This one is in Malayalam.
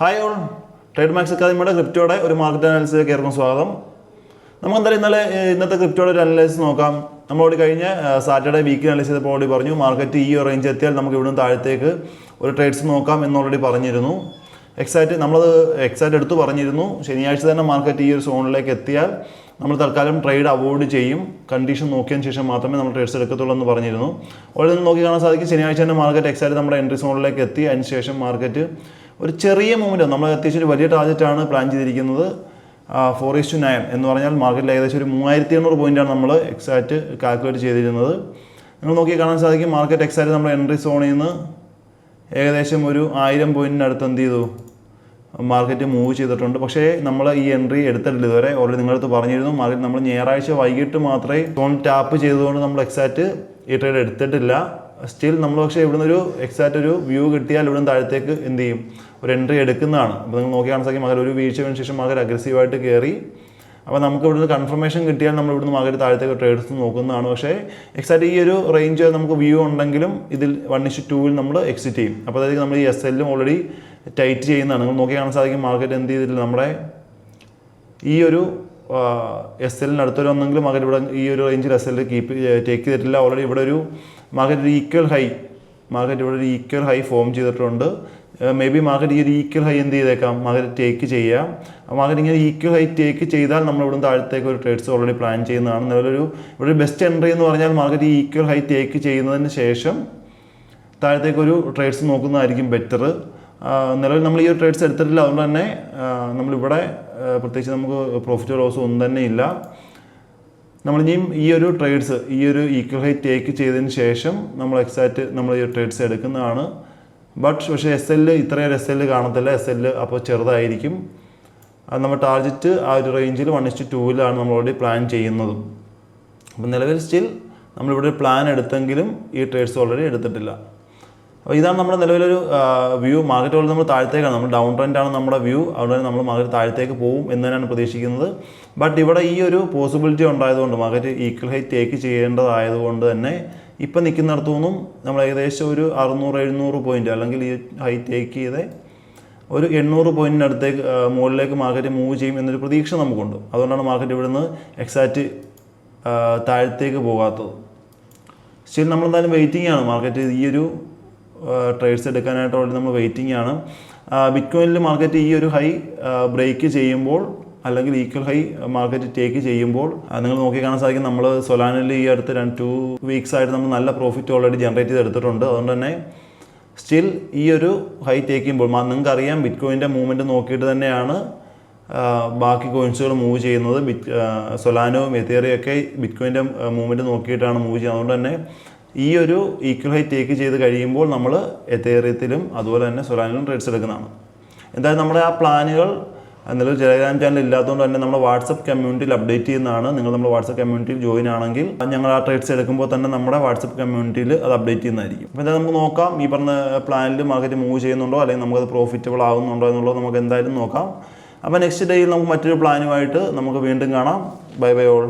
ഹായ് ഓൾ, ട്രേഡ് മാക്സ് അക്കാദമിയുടെ ക്രിപ്റ്റോയുടെ ഒരു മാർക്കറ്റ് അനാലിസിലേക്ക് ഏർക്കും സ്വാഗതം. നമുക്ക് എന്തായാലും ഇന്നത്തെ ക്രിപ്റ്റോയുടെ ഒരു അനാലിസിസ് നോക്കാം. നമ്മളോട് കഴിഞ്ഞ സാറ്റർഡേ വീക്ക് അനാലിസ് ചെയ്തപ്പോൾ ഓൾറെഡി പറഞ്ഞു മാർക്കറ്റ് ഈ ഒരു റേഞ്ച് എത്തിയാൽ നമുക്ക് ഇവിടുന്ന് താഴത്തേക്ക് ഒരു ട്രേഡ്സ് നോക്കാം എന്ന് ഓൾറെഡി പറഞ്ഞിരുന്നു. നമ്മളത് എക്സാക്റ്റ് എടുത്ത് പറഞ്ഞിരുന്നു. ശനിയാഴ്ച തന്നെ മാർക്കറ്റ് ഈ ഒരു സോണിലേക്ക് എത്തിയാൽ നമ്മൾ തൽക്കാലം ട്രേഡ് അവോയ്ഡ് ചെയ്യും, കണ്ടീഷൻ നോക്കിയതിന് ശേഷം മാത്രമേ നമ്മൾ ട്രേഡ്സ് എടുക്കത്തുള്ളൂ എന്ന് പറഞ്ഞിരുന്നു. ഓൾറെഡി നോക്കി കാണാൻ സാധിക്കും ശനിയാഴ്ച തന്നെ മാർക്കറ്റ് എക്സാക്റ്റ് നമ്മുടെ എൻട്രി സോണിലേക്ക് എത്തി. അതിന് ശേഷം മാർക്കറ്റ് ഒരു ചെറിയ മൂവ്മെൻറ്റ്, നമ്മൾ അത്യാവശ്യം ഒരു വലിയ ടാർഗറ്റാണ് പ്ലാൻ ചെയ്തിരിക്കുന്നത്. 4:9 എന്ന് പറഞ്ഞാൽ മാർക്കറ്റിൽ ഏകദേശം ഒരു 3800 പോയിൻ്റാണ് നമ്മൾ എക്സാക്റ്റ് കാൽക്കുലേറ്റ് ചെയ്തിരുന്നത്. നിങ്ങൾ നോക്കി കാണാൻ സാധിക്കും മാർക്കറ്റ് എക്സാക്റ്റ് നമ്മുടെ എൻട്രി സോണിൽ നിന്ന് ഏകദേശം ഒരു 1000 പോയിൻറ്റിനടുത്ത് എന്ത് ചെയ്തു, മാർക്കറ്റ് മൂവ് ചെയ്തിട്ടുണ്ട്. പക്ഷേ നമ്മൾ ഈ എൻട്രി എടുത്തിട്ടില്ല ഇതുവരെ. ഓൾറെഡി നിങ്ങളടുത്ത് പറഞ്ഞിരുന്നു മാർക്കറ്റ് നമ്മൾ ഞായറാഴ്ച വൈകിട്ട് മാത്രമേ സോൺ ടാപ്പ് ചെയ്തുകൊണ്ട് നമ്മൾ എക്സാക്റ്റ് ഈ ട്രേഡ് എടുത്തിട്ടില്ല. സ്റ്റിൽ നമ്മൾ പക്ഷേ ഇവിടുന്ന് ഒരു എക്സാക്റ്റ് ഒരു വ്യൂ കിട്ടിയാൽ ഇവിടുന്ന് താഴത്തേക്ക് എന്ത് ചെയ്യും, ഒരു എൻട്രി എടുക്കുന്നതാണ്. അപ്പോൾ നിങ്ങൾ നോക്കി കാണാൻ സാധിക്കും മാർക്കറ്റ് ഒരു വീഴ്ചയ്ക്ക് ശേഷം മാർക്കറ്റ് അഗ്രസീവായിട്ട് കയറി. അപ്പോൾ നമുക്ക് ഇവിടുന്ന് കൺഫർമേഷൻ കിട്ടിയാൽ നമ്മൾ ഇവിടുന്ന് മാർക്കറ്റ് താഴത്തേക്ക് ട്രേഡ്സ് നോക്കുന്നതാണ്. പക്ഷേ എക്സാക്റ്റ് ഈ ഒരു റേഞ്ച് നമുക്ക് വ്യൂ ഉണ്ടെങ്കിലും ഇതിൽ 1:2 നമ്മൾ എക്സിറ്റ് ചെയ്യും. അപ്പോൾ അതായത് നമ്മൾ ഈ SL ഓൾറെഡി ടൈറ്റ് ചെയ്യുന്നതാണ്. നിങ്ങൾ നോക്കി കാണാൻ സാധിക്കും മാർക്കറ്റ് എന്ത് ചെയ്തിട്ടില്ല, നമ്മുടെ ഈ ഒരു SL അടുത്തൊരു ഒന്നെങ്കിലും മാർക്കറ്റ് ഇവിടെ ഈ ഒരു റേഞ്ചിൽ SL ടേക്ക് ചെയ്തിട്ടില്ല. ഓൾറെഡി ഇവിടെ ഒരു മാർക്കറ്റ് ഒരു ഈക്വൽ ഹൈ ഫോം ചെയ്തിട്ടുണ്ട്. മേ ബി മാർക്കറ്റ് ഈ ഒരു ഈക്വൽ ഹൈ എന്ത് ചെയ്തേക്കാം, മാർക്കറ്റ് ടേക്ക് ചെയ്യാം. മാർക്കറ്റ് ഇങ്ങനെ ഈക്വൽ ഹൈ ടേക്ക് ചെയ്താൽ നമ്മൾ ഇവിടുന്ന് താഴത്തേക്ക് ഒരു ട്രേഡ്സ് ഓൾറെഡി പ്ലാൻ ചെയ്യുന്നതാണ്. നിലവിലൊരു ഇവിടെ ഒരു ബെസ്റ്റ് എൻട്രി എന്ന് പറഞ്ഞാൽ മാർക്കറ്റ് ഈ ഈക്വൽ ഹൈ ടേക്ക് ചെയ്യുന്നതിന് ശേഷം താഴത്തേക്ക് ഒരു ട്രേഡ്സ് നോക്കുന്നതായിരിക്കും ബെറ്റർ. നിലവിൽ നമ്മൾ ഈ ഒരു ട്രേഡ്സ് എടുത്തിട്ടില്ല, അതുകൊണ്ട് തന്നെ നമ്മളിവിടെ പ്രത്യേകിച്ച് നമുക്ക് പ്രോഫിറ്റോ ലോസോ ഒന്നും തന്നെ ഇല്ല. നമ്മളിനിയും ഈ ഒരു ട്രേഡ്സ് ഈ ഒരു ഈക്വൽ ഹൈ ടേക്ക് ചെയ്തതിന് ശേഷം നമ്മൾ എക്സാക്റ്റ് നമ്മൾ ഈ ട്രേഡ്സ് എടുക്കുന്നതാണ്. പക്ഷേ SL ഇത്രയും SL കാണത്തില്ല, SL അപ്പോൾ ചെറുതായിരിക്കും. അത് നമ്മൾ ടാർഗറ്റ് ആ ഒരു റേഞ്ചിൽ 1:2 നമ്മൾ ഓൾറെഡി പ്ലാൻ ചെയ്യുന്നത്. അപ്പോൾ നിലവിൽ സ്റ്റിൽ നമ്മളിവിടെ പ്ലാൻ എടുത്തെങ്കിലും ഈ ട്രേഡ്സ് ഓൾറെഡി എടുത്തിട്ടില്ല. അപ്പോൾ ഇതാണ് നമ്മുടെ നിലവിലൊരു വ്യൂ. മാർക്കറ്റ് ഓൾറെഡി നമ്മൾ താഴത്തേക്കാണ്, നമ്മൾ ഡൗൺ ട്രെൻഡാണ് നമ്മുടെ വ്യൂ. അതുകൊണ്ട് തന്നെ നമ്മൾ മാർക്കറ്റ് താഴത്തേക്ക് പോകും എന്ന് തന്നെയാണ് പ്രതീക്ഷിക്കുന്നത്. ബട്ട് ഇവിടെ ഈ ഒരു പോസിബിലിറ്റി ഉണ്ടായതുകൊണ്ട് മാർക്കറ്റ് ഈക്വൽ ഹൈ ടേക്ക് ചെയ്യേണ്ടതായതുകൊണ്ട് തന്നെ ഇപ്പം നിൽക്കുന്നിടത്തു നിന്നും നമ്മൾ ഏകദേശം ഒരു 600-700 പോയിൻറ്റ് അല്ലെങ്കിൽ ഈ ഹൈ ടേക്ക് ചെയ്ത് ഒരു 800 പോയിൻറ്റിനടുത്തേക്ക് മുകളിലേക്ക് മാർക്കറ്റ് മൂവ് ചെയ്യും എന്നൊരു പ്രതീക്ഷ നമുക്കുണ്ട്. അതുകൊണ്ടാണ് മാർക്കറ്റ് ഇവിടുന്ന് എക്സാക്റ്റ് താഴത്തേക്ക് പോകാത്തത്. സ്റ്റിൽ നമ്മളെന്തായാലും വെയിറ്റിംഗ് ആണ്. മാർക്കറ്റ് ഈ ഒരു ട്രേഡ്സ് എടുക്കാനായിട്ട് ഓൾറെഡി നമ്മൾ വെയിറ്റിംഗ് ആണ്. ബിറ്റ്കോയിനിൽ മാർക്കറ്റ് ഈ ഒരു ഹൈ ബ്രേക്ക് ചെയ്യുമ്പോൾ അല്ലെങ്കിൽ ഈക്വൽ ഹൈ മാർക്കറ്റ് ടേക്ക് ചെയ്യുമ്പോൾ നിങ്ങൾ നോക്കി കാണാൻ സാധിക്കും നമ്മൾ സൊലാനയിൽ ഈ അടുത്ത് 2 വീക്സ് ആയിട്ട് നമ്മൾ നല്ല പ്രോഫിറ്റ് ഓൾറെഡി ജനറേറ്റ് ചെയ്തെടുത്തിട്ടുണ്ട്. അതുകൊണ്ട് തന്നെ സ്റ്റിൽ ഈ ഒരു ഹൈ ടേക്ക് ചെയ്യുമ്പോൾ നിങ്ങൾക്ക് അറിയാം ബിറ്റ്കോയിൻ്റെ മൂവ്മെൻറ്റ് നോക്കിയിട്ട് തന്നെയാണ് ബാക്കി കോയിൻസുകൾ മൂവ് ചെയ്യുന്നത്. സൊലാനോയും എതേറിയം ഒക്കെ ബിറ്റ്കോയിൻ്റെ മൂവ്മെൻറ്റ് നോക്കിയിട്ടാണ് മൂവ് ചെയ്യുന്നത്. അതുകൊണ്ട് തന്നെ ഈ ഒരു ഈക്വൽ ഹൈ ടേക്ക് ചെയ്ത് കഴിയുമ്പോൾ നമ്മൾ എതേറിയത്തിലും അതുപോലെ തന്നെ സൊലാനിലും ട്രേഡ്സ് എടുക്കുന്നതാണ്. എന്തായാലും നമ്മുടെ ആ പ്ലാനുകൾ നിലവിൽ ടെലഗ്രാം ചാനൽ ഇല്ലാത്തതുകൊണ്ട് തന്നെ നമ്മൾ വാട്സപ്പ് കമ്മ്യൂണിറ്റിയിൽ അപ്ഡേറ്റ് ചെയ്യുന്നതാണ്. നിങ്ങൾ നമ്മുടെ വാട്സപ്പ് കമ്മ്യൂണിറ്റിയിൽ ജോയിൻ ആണെങ്കിൽ ഞങ്ങൾ ആ ട്രേഡ്സ് എടുക്കുമ്പോൾ തന്നെ നമ്മുടെ വാട്സപ്പ് കമ്മ്യൂണിറ്റിയിൽ അത് അപ്ഡേറ്റ് ചെയ്യുന്നതായിരിക്കും. അപ്പോൾ എന്തായാലും നമുക്ക് നോക്കാം ഈ പറഞ്ഞ പ്ലാനിൽ മാർക്കറ്റ് മൂവ് ചെയ്യുന്നുണ്ടോ അല്ലെങ്കിൽ നമുക്കത് പ്രോഫിറ്റബിൾ ആകുന്നുണ്ടോ എന്നുള്ളത് നമുക്ക് എന്തായാലും നോക്കാം. അപ്പോൾ നെക്സ്റ്റ് ഡേയിൽ നമുക്ക് മറ്റൊരു പ്ലാനുമായിട്ട് നമുക്ക് വീണ്ടും കാണാം. Bye bye all.